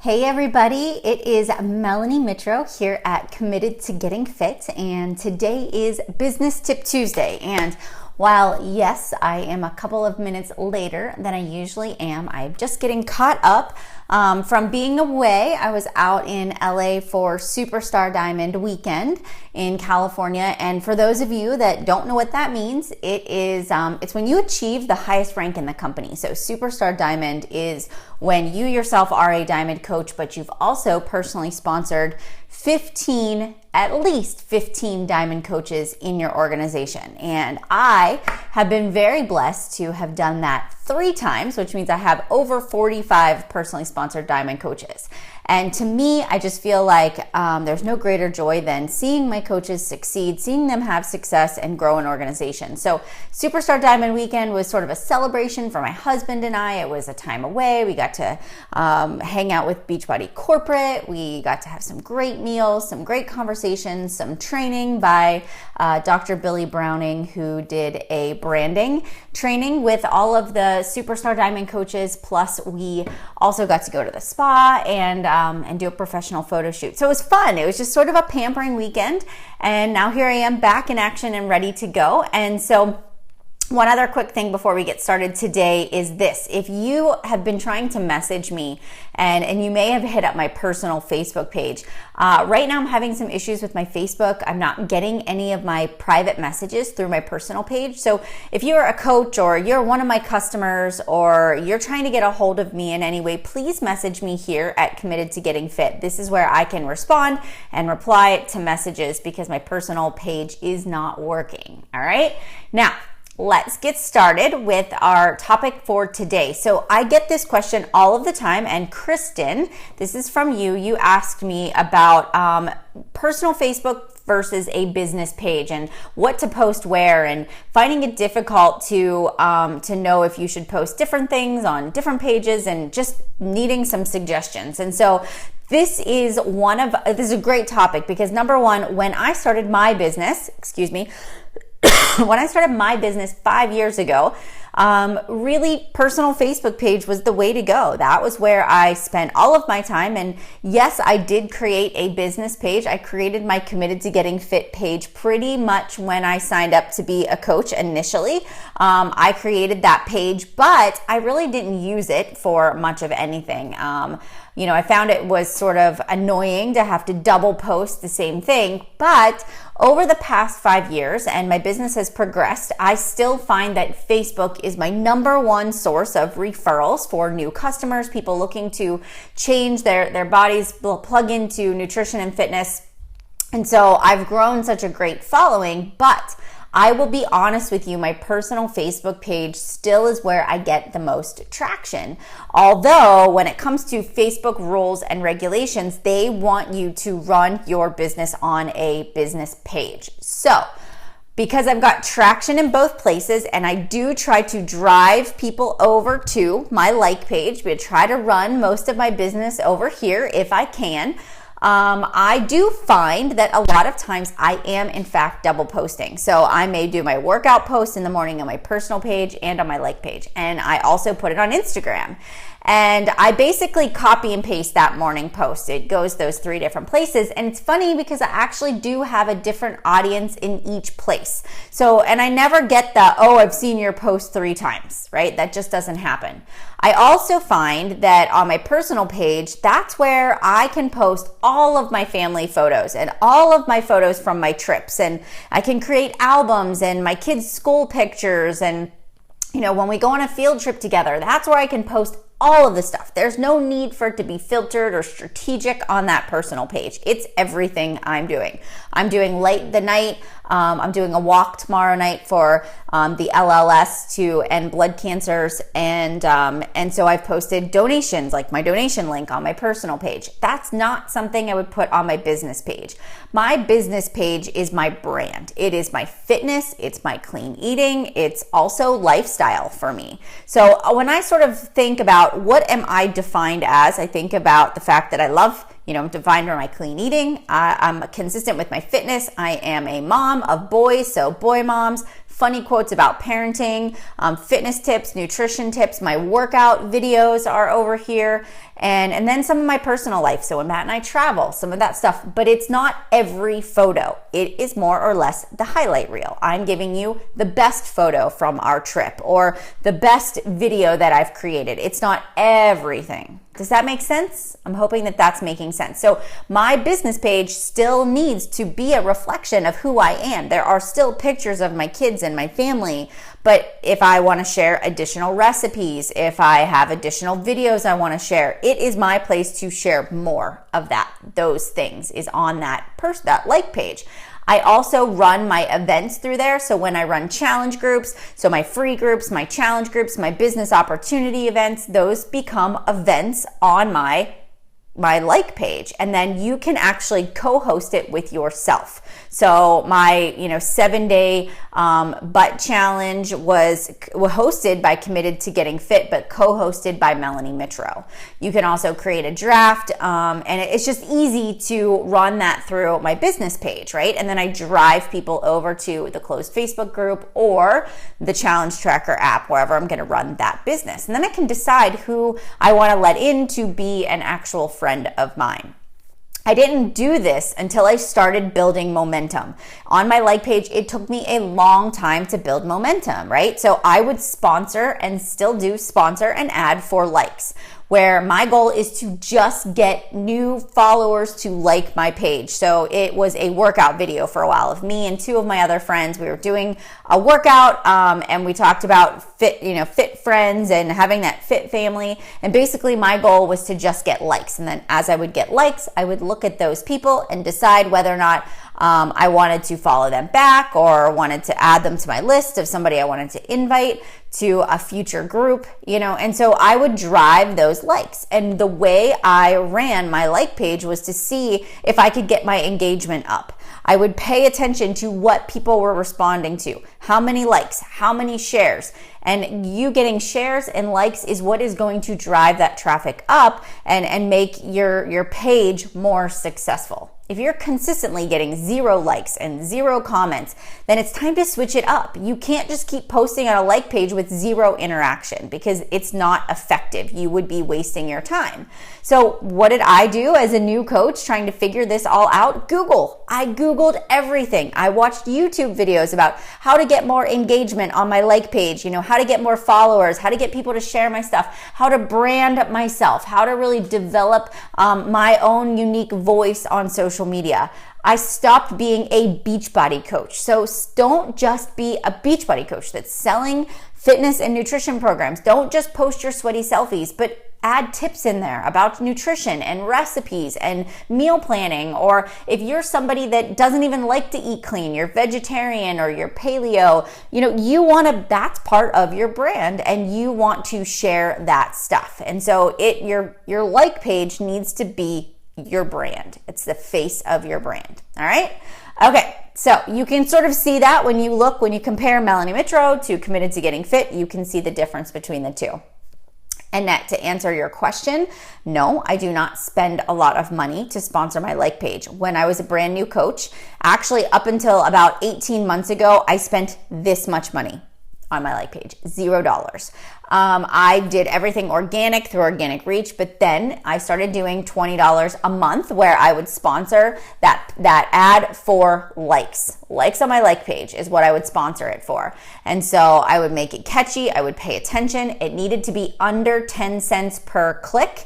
Hey everybody, it is Melanie Mitro here at Committed to Getting Fit, and today is Business Tip Tuesday. And while yes, I am a couple of minutes later than I usually am, I'm just getting caught up from being away. I was out in LA for Superstar Diamond weekend in California, and for those of you that don't know what that means, it's when you achieve the highest rank in the company. So Superstar Diamond is when you yourself are a diamond coach, but you've also personally sponsored at least 15 diamond coaches in your organization. And I have been very blessed to have done that 3 times, which means I have over 45 personally sponsored diamond coaches. And to me, I just feel like there's no greater joy than seeing my coaches succeed, seeing them have success and grow an organization. So Superstar Diamond Weekend was sort of a celebration for my husband and I. It was a time away. We got to hang out with Beachbody Corporate. We got to have some great meals, some great conversations, some training by Dr. Billy Browning, who did a branding training with all of the Superstar Diamond coaches. Plus, we also got to go to the spa and do a professional photo shoot. So it was fun. It was just sort of a pampering weekend. And now here I am back in action and ready to go. And so one other quick thing before we get started today is this. If you have been trying to message me and you may have hit up my personal Facebook page, right now I'm having some issues with my Facebook. I'm not getting any of my private messages through my personal page. So if you're a coach or you're one of my customers or you're trying to get a hold of me in any way, please message me here at Committed to Getting Fit. This is where I can respond and reply to messages because my personal page is not working. All right. Now, let's get started with our topic for today. So I get this question all of the time, and Kristen, this is from you. You asked me about personal Facebook versus a business page and what to post where, and finding it difficult to know if you should post different things on different pages, and just needing some suggestions. And so this is a great topic because number one, when I started my business, when I started my business 5 years ago, really personal Facebook page was the way to go. That was where I spent all of my time. And yes, I did create a business page. I created my Committed to Getting Fit page pretty much when I signed up to be a coach initially. I created that page, but I really didn't use it for much of anything. I found it was sort of annoying to have to double post the same thing. But over the past 5 years, and my business has progressed, I still find that Facebook is my number one source of referrals for new customers, people looking to change their bodies, plug into nutrition and fitness. And so I've grown such a great following, but I will be honest with you, my personal Facebook page still is where I get the most traction. Although when it comes to Facebook rules and regulations, they want you to run your business on a business page. So because I've got traction in both places, and I do try to drive people over to my like page, but try to run most of my business over here if I can. I do find that a lot of times I am in fact double posting. So I may do my workout post in the morning on my personal page and on my like page. And I also put it on Instagram. And I basically copy and paste that morning post. It goes those 3 different places. And it's funny because I actually do have a different audience in each place. So, and I never get the, I've seen your post 3 times, right? That just doesn't happen. I also find that on my personal page, that's where I can post all of my family photos and all of my photos from my trips. And I can create albums and my kids' school pictures. And, when we go on a field trip together, that's where I can post all of the stuff. There's no need for it to be filtered or strategic on that personal page. It's everything I'm doing. I'm doing Light the Night. I'm doing a walk tomorrow night for the LLS to end blood cancers. And so I've posted donations, like my donation link on my personal page. That's not something I would put on my business page. My business page is my brand. It is my fitness. It's my clean eating. It's also lifestyle for me. So when I sort of think about what am I defined as, I think about the fact that I love, I'm defined by my clean eating. I'm consistent with my fitness. I am a mom of boys, so boy moms, funny quotes about parenting, fitness tips, nutrition tips. My workout videos are over here. And then some of my personal life. So when Matt and I travel, some of that stuff, but it's not every photo. It is more or less the highlight reel. I'm giving you the best photo from our trip or the best video that I've created. It's not everything. Does that make sense? I'm hoping that that's making sense. So my business page still needs to be a reflection of who I am. There are still pictures of my kids and my family, but if I want to share additional recipes, if I have additional videos I want to share, it is my place to share more of that. Those things is on that like page. I also run my events through there. So when I run challenge groups, so my free groups, my challenge groups, my business opportunity events, those become events on my like page, and then you can actually co-host it with yourself. So my 7-day butt challenge was hosted by Committed to Getting Fit, but co-hosted by Melanie Mitro. You can also create a draft, and it's just easy to run that through my business page, right? And then I drive people over to the closed Facebook group or the Challenge Tracker app, wherever I'm going to run that business. And then I can decide who I want to let in to be an actual friend of mine. I didn't do this until I started building momentum. On my like page, it took me a long time to build momentum, right? So I would sponsor and still do sponsor an ad for likes, where my goal is to just get new followers to like my page. So it was a workout video for a while of me and two of my other friends. We were doing a workout and we talked about fit friends and having that fit family. And basically my goal was to just get likes. And then as I would get likes, I would look at those people and decide whether or not I wanted to follow them back or wanted to add them to my list of somebody I wanted to invite to a future group, and so I would drive those likes. And the way I ran my like page was to see if I could get my engagement up. I would pay attention to what people were responding to, how many likes, how many shares. And you getting shares and likes is what is going to drive that traffic up and make your page more successful. If you're consistently getting 0 likes and 0 comments, then it's time to switch it up. You can't just keep posting on a like page with 0 interaction because it's not effective. You would be wasting your time. So what did I do as a new coach trying to figure this all out? Google. I Googled everything. I watched YouTube videos about how to get more engagement on my like page, how to get more followers, how to get people to share my stuff, how to brand myself, how to really develop my own unique voice on social media. I stopped being a Beachbody coach. So don't just be a Beachbody coach that's selling fitness and nutrition programs. Don't just post your sweaty selfies, but add tips in there about nutrition and recipes and meal planning. Or if you're somebody that doesn't even like to eat clean, you're vegetarian or you're paleo, that's part of your brand and you want to share that stuff. And so your like page needs to be your brand. It's the face of your brand. All right. Okay. So you can sort of see that when you compare Melanie Mitro to Committed to Getting Fit, you can see the difference between the two. And to answer your question, no, I do not spend a lot of money to sponsor my like page. When I was a brand new coach, actually up until about 18 months ago, I spent this much money on my like page, $0. I did everything organic through organic reach, but then I started doing $20 a month where I would sponsor that ad for likes. Likes on my like page is what I would sponsor it for. And so I would make it catchy. I would pay attention. It needed to be under 10 cents per click.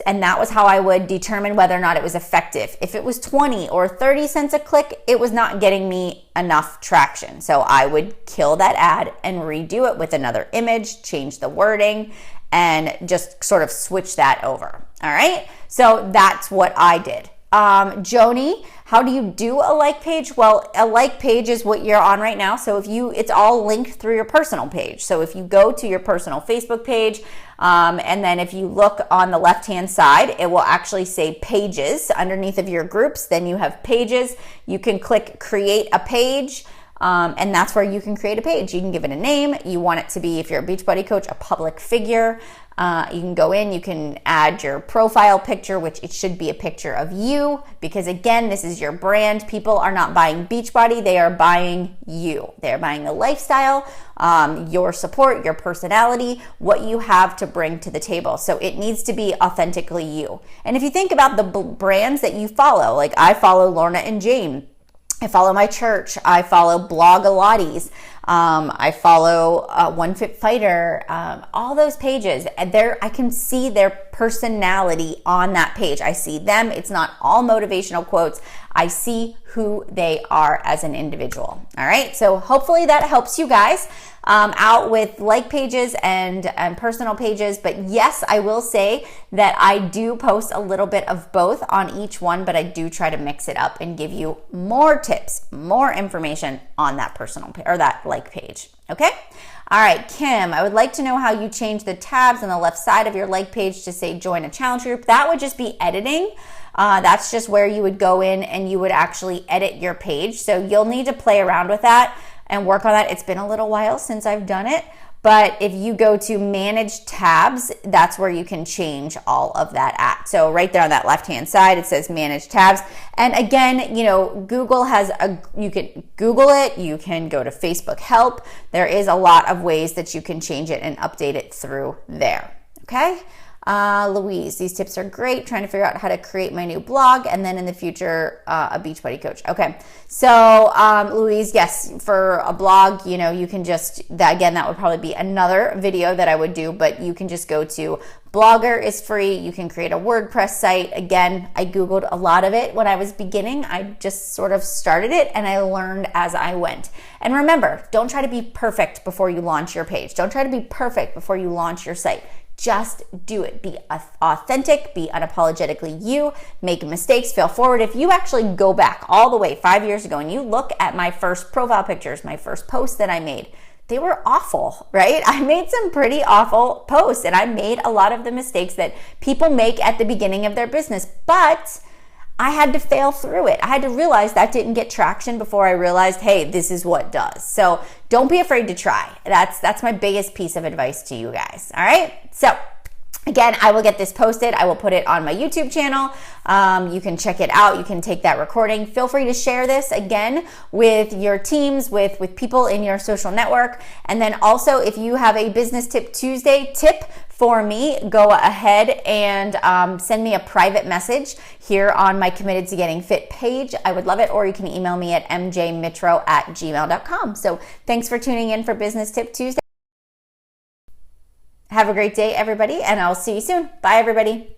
And that was how I would determine whether or not it was effective. If it was 20 or 30 cents a click, it was not getting me enough traction. So I would kill that ad and redo it with another image, change the wording, and just sort of switch that over. All right. So that's what I did. Joni, how do you do a like page? Well, a like page is what you're on right now. So it's all linked through your personal page. So if you go to your personal Facebook page, and then if you look on the left-hand side, it will actually say pages underneath of your groups. Then you have pages. You can click create a page. And that's where you can create a page. You can give it a name. You want it to be, if you're a Beachbody coach, a public figure. You can go in, you can add your profile picture, which it should be a picture of you, because again, this is your brand. People are not buying Beachbody, they are buying you. They're buying the lifestyle, your support, your personality, what you have to bring to the table. So it needs to be authentically you. And if you think about the brands that you follow, like I follow Lorna and Jane, I follow my church, I follow Blogilates, I follow One Fit Fighter, all those pages. There, I can see their personality on that page. I see them. It's not all motivational quotes. I see who they are as an individual. All right. So hopefully that helps you guys out with like pages and personal pages. But yes, I will say that I do post a little bit of both on each one, but I do try to mix it up and give you more tips, more information on that personal or that like page. Okay. All right, Kim, I would like to know how you change the tabs on the left side of your like page to say join a challenge group. That would just be editing. That's just where you would go in and you would actually edit your page. So you'll need to play around with that and work on that. It's been a little while since I've done it, but if you go to manage tabs, that's where you can change all of that at. So right there on that left-hand side, it says manage tabs. And again, you know, Google has you can Google it, you can go to Facebook help. There is a lot of ways that you can change it and update it through there. Okay. Louise, these tips are great. Trying to figure out how to create my new blog and then in the future, a Beachbody coach. Okay. So, Louise, yes, for a blog, you know, you can just, that would probably be another video that I would do, but you can just go to Blogger is free. You can create a WordPress site. Again, I Googled a lot of it when I was beginning. I just sort of started it and I learned as I went. And remember, don't try to be perfect before you launch your page. Don't try to be perfect before you launch your site. Just do it. Be authentic, be unapologetically you, make mistakes, fail forward. If you actually go back all the way 5 years ago and you look at my first profile pictures, my first posts that I made, they were awful, right? I made some pretty awful posts and I made a lot of the mistakes that people make at the beginning of their business, but I had to fail through it. I had to realize that didn't get traction before I realized, hey, this is what does. So don't be afraid to try. That's my biggest piece of advice to you guys. All right. So again, I will get this posted. I will put it on my YouTube channel. You can check it out. You can take that recording. Feel free to share this again with your teams, with people in your social network. And then also, if you have a Business Tip Tuesday tip for me, go ahead and send me a private message here on my Committed to Getting Fit page. I would love it. Or you can email me at mjmitro@gmail.com. So thanks for tuning in for Business Tip Tuesday. Have a great day, everybody, and I'll see you soon. Bye, everybody.